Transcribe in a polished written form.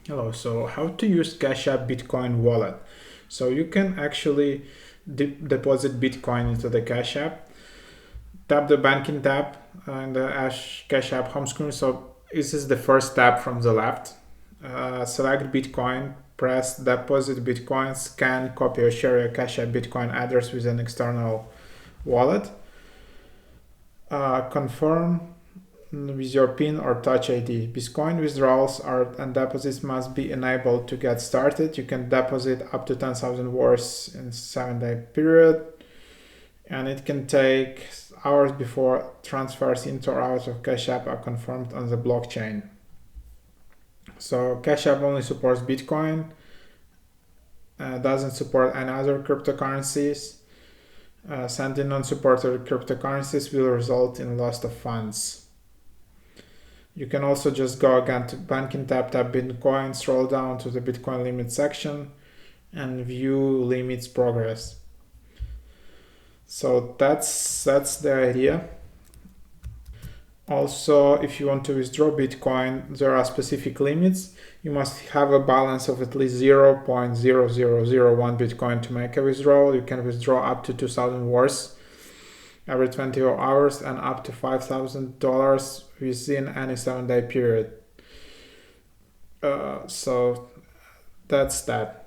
Hello, so how to use Cash App Bitcoin wallet? So you can actually deposit Bitcoin into the Cash App. Tap the banking tab in the Cash App home screen. So this is the first tab from the left. Select Bitcoin, press deposit Bitcoin, scan, copy or share your Cash App Bitcoin address with an external wallet. Confirm with your PIN or Touch ID. Bitcoin withdrawals and deposits must be enabled to get started. You can deposit up to 10,000 worth in 7-day period, and it can take hours before transfers into or out of Cash App are confirmed on the blockchain. So Cash App only supports Bitcoin, doesn't support any other cryptocurrencies. Sending non-supported cryptocurrencies will result in loss of funds. You can also just go again to banking tab, tap Bitcoin, scroll down to the Bitcoin limit section and view limits progress. So that's the idea. Also, if you want to withdraw Bitcoin, there are specific limits. You must have a balance of at least 0.0001 Bitcoin to make a withdrawal. You can withdraw up to 2,000 worth every 24 hours and up to $5,000 within any 7-day period. So that's that.